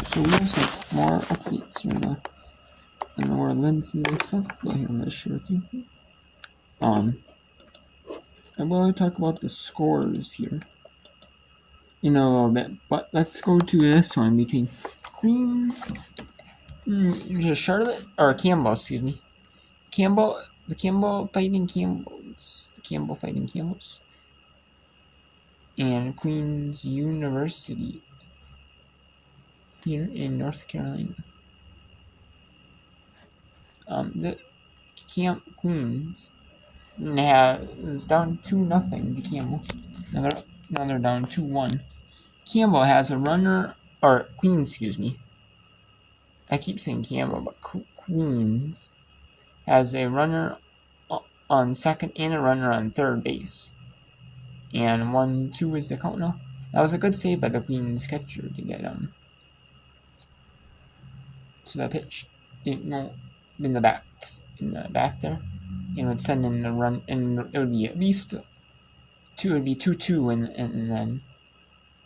So we have some more updates here now. I don't know where Lindsay and stuff, but here I'm gonna share with you. I will talk about the scores here in a little bit, but let's go to this one between Queens, Charlotte, or Campbell, excuse me. The Campbell fighting Campbells, and Queens University here in North Carolina. The Queens is down 2-0 to Campbell. Now they're down 2-1. Campbell has a runner, or Queens, excuse me. I keep saying Campbell, but Queens has a runner on second and a runner on third base. And 1-2 is the count now. That was a good save by the Queens catcher to get to the pitch. Didn't go in the back there. And would send in the run, and it would be at least 2-2, and then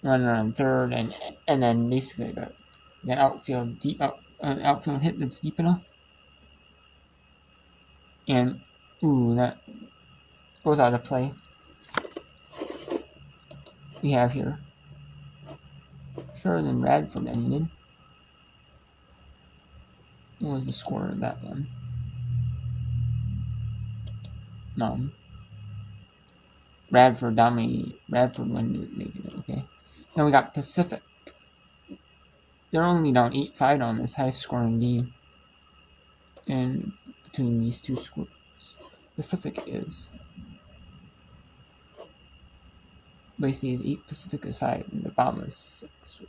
runner on third, and then basically the outfield hit that's deep enough. And that goes out of play. We have here Sheridan Radford ended. What was the score of that one? Radford dominated. Radford won. Okay. Then we got Pacific. They're only down 8-5 on this high-scoring game. And between these two scores, Pacific is basically 8. Pacific is 5, and the bottom is 6.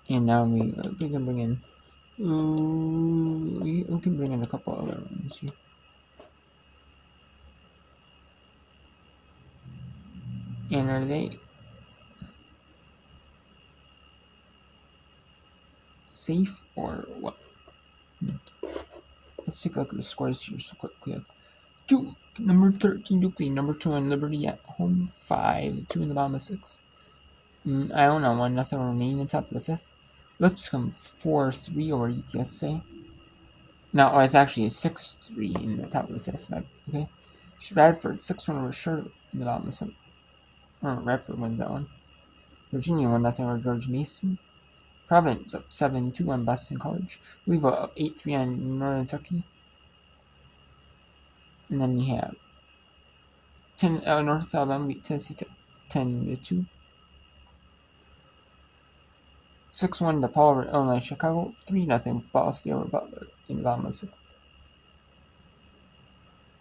And now we can bring in. We can bring in a couple other ones here. And are they safe or what? Let's take a look at the scores here so quickly. Number 13 Duke lead, number 2 on Liberty at home, 5-2 in the bottom of 6. Iona 1-0 remain in top of the 5th. Lipscomb 4-3 over UTSA. No, it's actually a 6-3 in the top of the 5th. Okay. Radford 6-1 over Charlotte in the bottom of the 7th. Radford wins that one. Virginia 1-0 over George Mason. Providence up 7-2 on Boston College. Louisville up 8-3 on Northern Kentucky. And then we have North Alabama beat Tennessee 10-2. 6-1 DePaul over Illinois. Chicago 3-0 Ball State over Butler in the bottom of the 6th.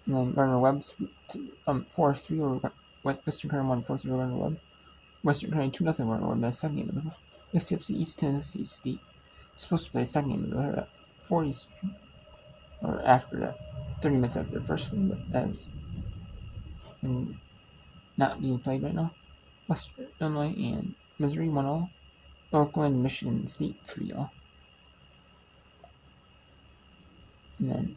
And then Gardner-Webb 4-3 over Western Carolina 4-3 over Gardner-Webb. Western Carolina 2-0 over Gardner-Webb in the second game of the Mississippi East Tennessee State supposed to play the second game of the 40 or after that, 30 minutes after the first game, but that's not being played right now. Western Illinois and Missouri 1-0. Oakland, Michigan State 3-0. And then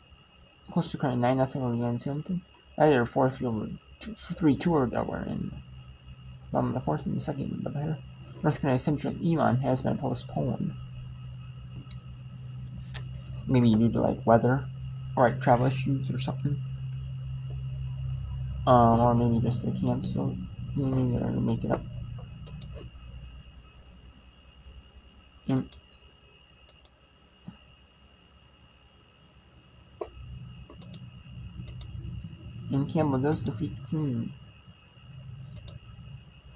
Coastal Carolina 9-0 over UNC Hamilton. Rider 4-3 over 3-2 over Delaware in the 4th and the second game of the here. North Carolina Central Elon has been postponed. Maybe due to weather or travel issues or something. Or maybe just the cancel. Maybe they're gonna make it up. And Campbell does defeat Queens.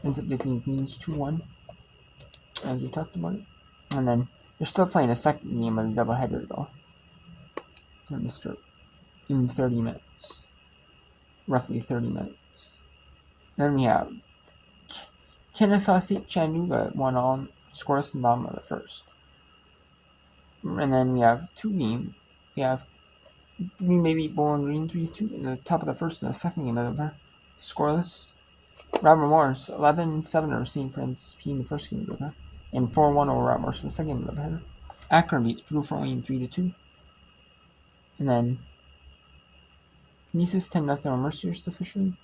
Ends up defeating Queens 2-1, as we talked about it. And then they're still playing a second game of the doubleheader though. Let me start in 30 minutes. Roughly 30 minutes. Then we have Kennesaw State Chattanooga 1-1 scoreless in the bottom of the 1st. And then we have 2 games. We have Green Bay beat Bowling Green 3-2 in the top of the 1st and the second game of the scoreless. Robert Morris 11-7 over St. Francis P in the first game of the and 4-1 over Robert Morris in the second game of the Akron beats Purdue 4-3-2. And then Kinesis 10-0 on Mercyhurst officially.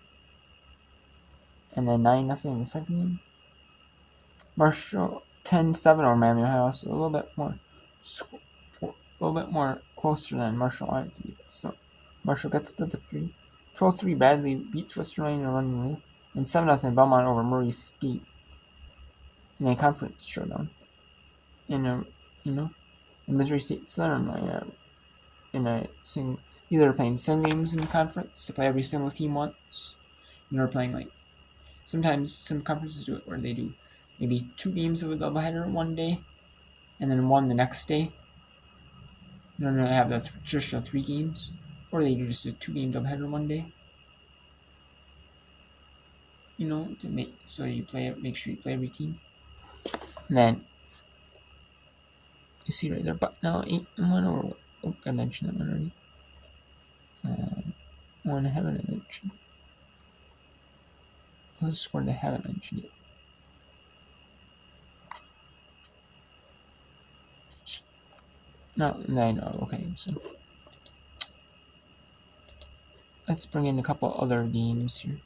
And then 9-0 in the second game. Marshall 10-7 over Manuel House, a little bit more closer than Marshall wanted to be. So Marshall gets the victory. 12-3 Bradley beats Western Lane in a running relay, and 7-0 Belmont over Murray State in a conference showdown. In Missouri State Southern either playing some games in the conference to play every single team once. Playing sometimes some conferences do it where they do maybe 2 games of a doubleheader one day, and then 1 the next day. They have the traditional 3 games, or they do just a 2-game doubleheader one day. To make so you make sure you play every team. And then you see right there, but now 8-1 or I mentioned that one already. One I haven't mentioned. What's the score that I haven't mentioned yet? No, 9-0. Okay, so let's bring in a couple other games here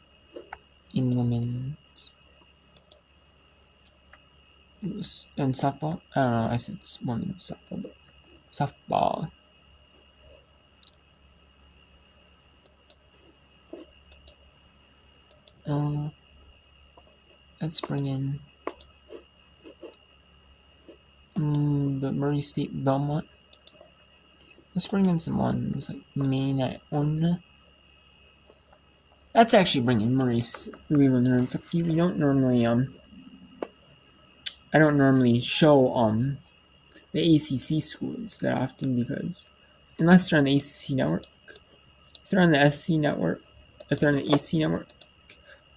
in women's. And softball. I don't know. I said women's softball, but softball. Let's bring in the Murray State Belmont. Let's bring in some ones like Maine at 1. Let's actually bring in Murray's Louisville and Kentucky. We don't normally I don't normally show the ACC schools that often, because unless they're on the ACC network, if they're on the SC network, if they're on the AC network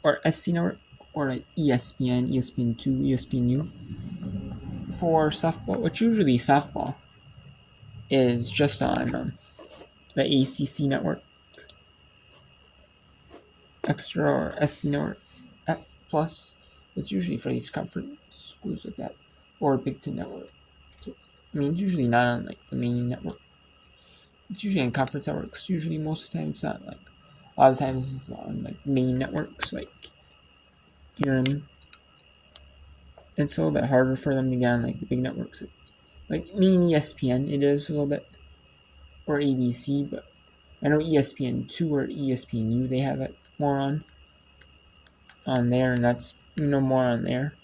or SC network, or like ESPN, ESPN2, ESPNU for softball, which usually softball is just on the ACC network, Extra or SC network plus. It's usually for these conference schools like that, or Big Ten network. I mean, it's usually not on the main network. It's usually on conference networks. Usually, most of the time, it's not a lot of times it's on main networks, you know what I mean. It's a little bit harder for them to get on the big networks, main ESPN. It is a little bit, or ABC, but I know ESPN2 or ESPNU they have it more on there, and that's more on there.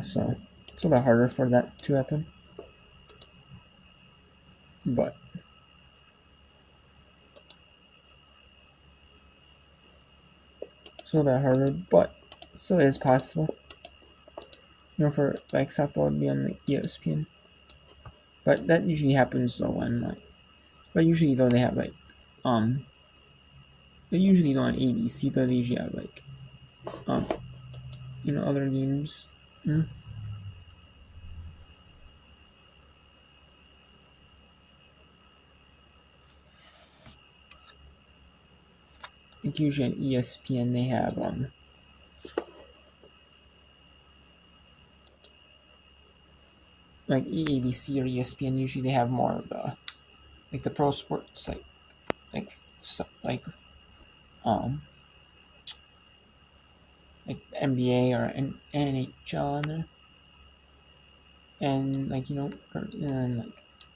So it's a little bit harder for that to happen. But it's a little bit harder, but still is possible. For softball to be on ESPN. But that usually happens though when but usually though they have they usually don't on ABC, though they usually have other games. Usually on ESPN they have EABC or ESPN. Usually they have more of the pro sports, NBA or NHL on there, and and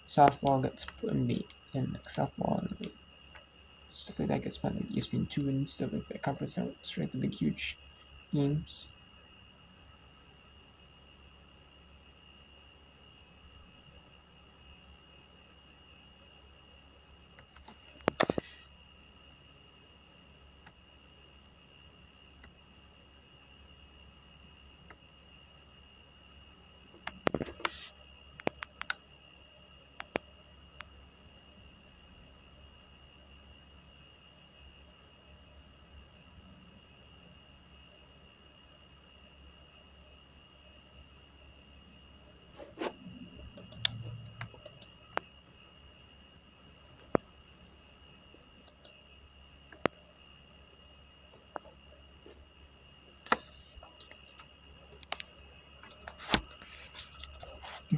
softball gets put in softball and stuff like that gets put in ESPN2 and stuff like that. Conference networks, right? The big huge games.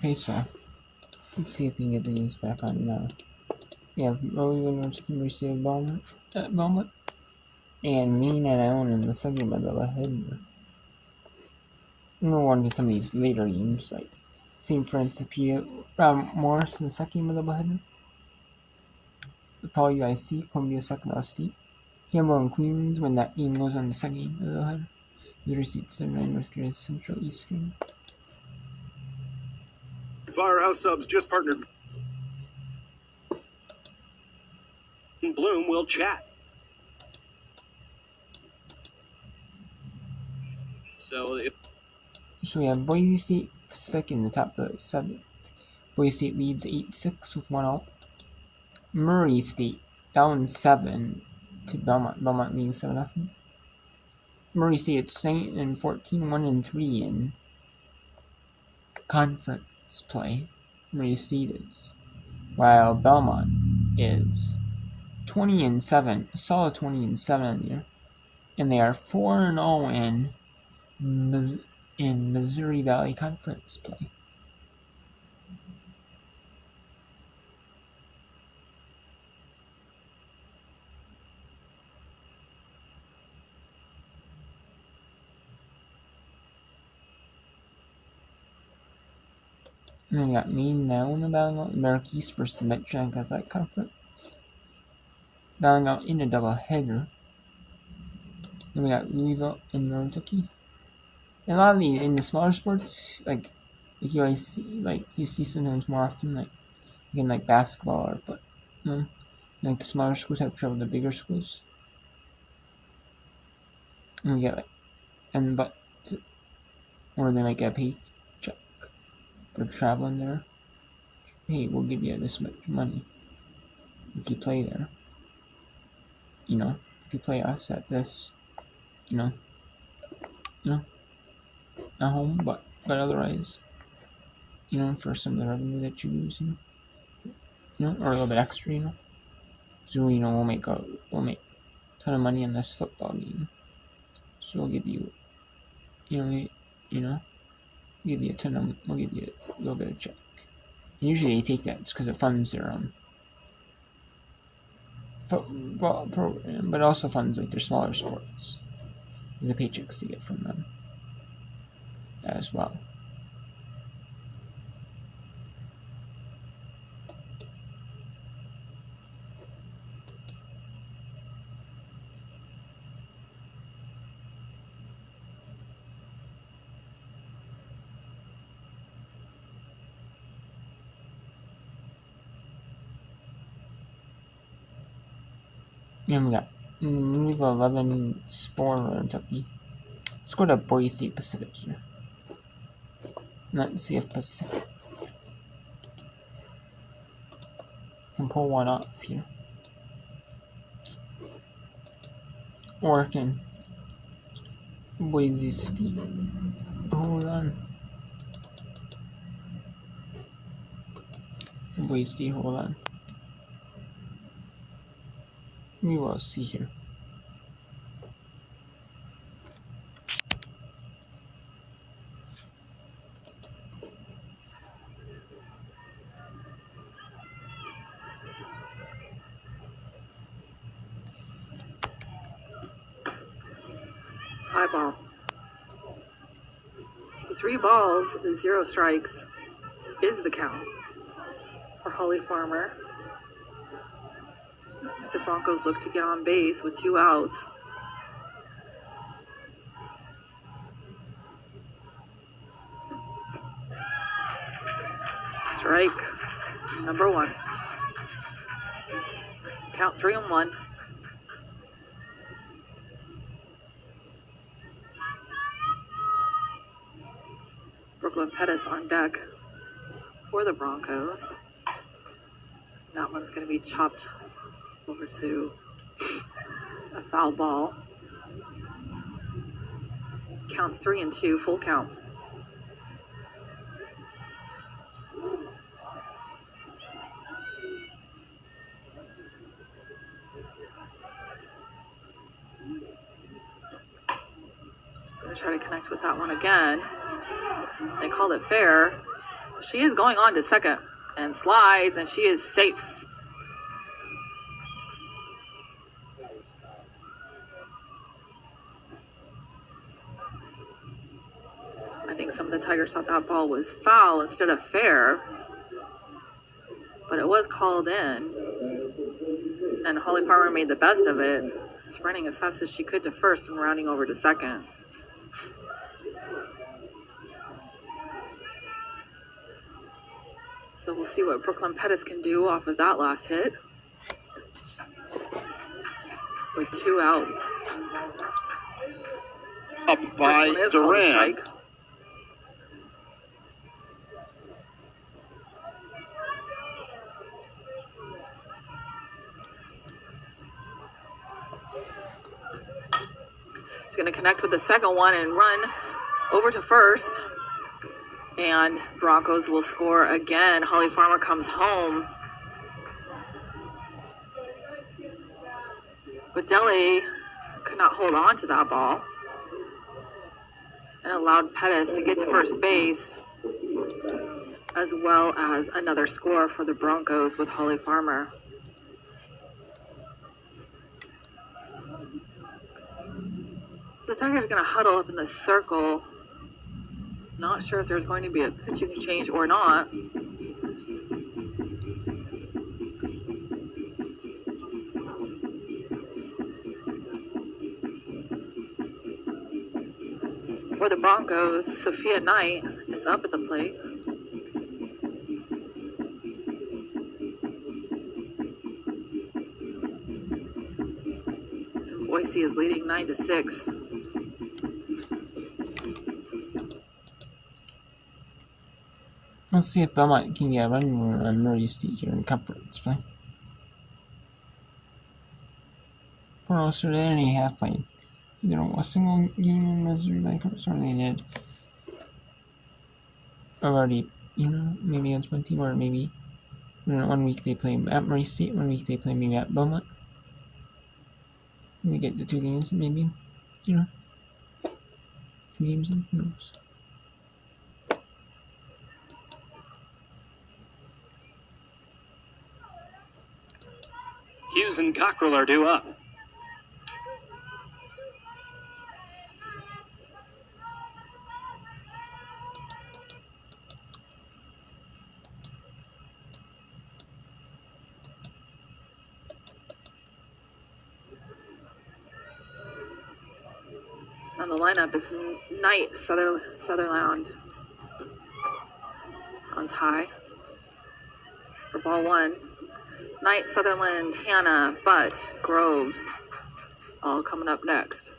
Okay, so let's see if we can get the games back on now. We have Rosie winner chicken receive Belmont, and Mean and Allen in the second middle ahead. We'll on to some of these later games like St. Principia Morris in the second middle ahead. The Paul UIC, Columbia second round state. Campbell and Queens when that game goes on the second middle ahead. University of Southern North Carolina Central Eastern. Firehouse Subs just partnered. Bloom will chat. So we have Boise State Pacific in the top of the 7th. Boise State leads 8-6 with 1 out. Murray State down 7 to Belmont. Belmont leading 7-0. Murray State at 9 and 14, 1-3 in conference play. Murray State is, while Belmont is 20-7, a solid 20-7 here, and they are 4-0 in Missouri Valley Conference play. And then we got Maine now battling out America East versus the Medtronic Athletic Conference. Battling out in a doubleheader. Then we got Louisville and Kentucky. And a lot of these in the smaller sports, like you always see, like you see sometimes more often, like again like basketball or foot. Like the smaller schools have trouble with the bigger schools. And we get like or they might get a paycheck for traveling there. Hey, we'll give you this much money if you play there. You know, if you play us at this, you know, at home, but otherwise, you know, for some of the revenue that you lose, you know, or a little bit extra, you know. So you know, we'll make a ton of money on this football game. So we'll give you, we'll give you a little bit of check. And usually they take that just because it funds their football program, but also funds like their smaller sports. The paychecks to get from them as well. And we got Louisville 11-4 Kentucky. Let's go to Boise Pacific here. Let's see if Pacific can pull one off here. Or can Boise State hold on? Boise State hold on. We will see here. High ball. So 3 balls, 0 strikes is the count for Holly Farmer. As the Broncos look to get on base with 2 outs. Strike number 1. Count 3-1. Brooklyn Pettis on deck for the Broncos. That one's going to be chopped over to a foul ball. Counts 3-2, full count. So I'm going to try to connect with that one again. They called it fair. She is going on to second and slides, and she is safe. I think some of the Tigers thought that ball was foul instead of fair, but it was called in, and Holly Farmer made the best of it, sprinting as fast as she could to first and rounding over to second. So we'll see what Brooklyn Pettis can do off of that last hit with 2 outs. Up by First one is called a Duran. strike. She's going to connect with the second one and run over to first. And Broncos will score again. Holly Farmer comes home. But Deli could not hold on to that ball and allowed Pettis to get to first base, as well as another score for the Broncos with Holly Farmer. So the Tigers are going to huddle up in the circle. Not sure if there's going to be a pitching change or not. For the Broncos, Sophia Knight is up at the plate. And Boise is leading 9-6. Let's see if Belmont can get a run on Murray State here in conference play. For most of any half played either a single game in Missouri Bankers or they did already, maybe on 20 or maybe 1 week they play at Murray State, 1 week they play maybe at Belmont. We get the 2 games, maybe, 2 games in, who knows. Hughes and Cockrell are due up. On the lineup is Knight, Sutherland. One's high. For ball 1. Knight, Sutherland, Hannah, Butt, Groves, all coming up next.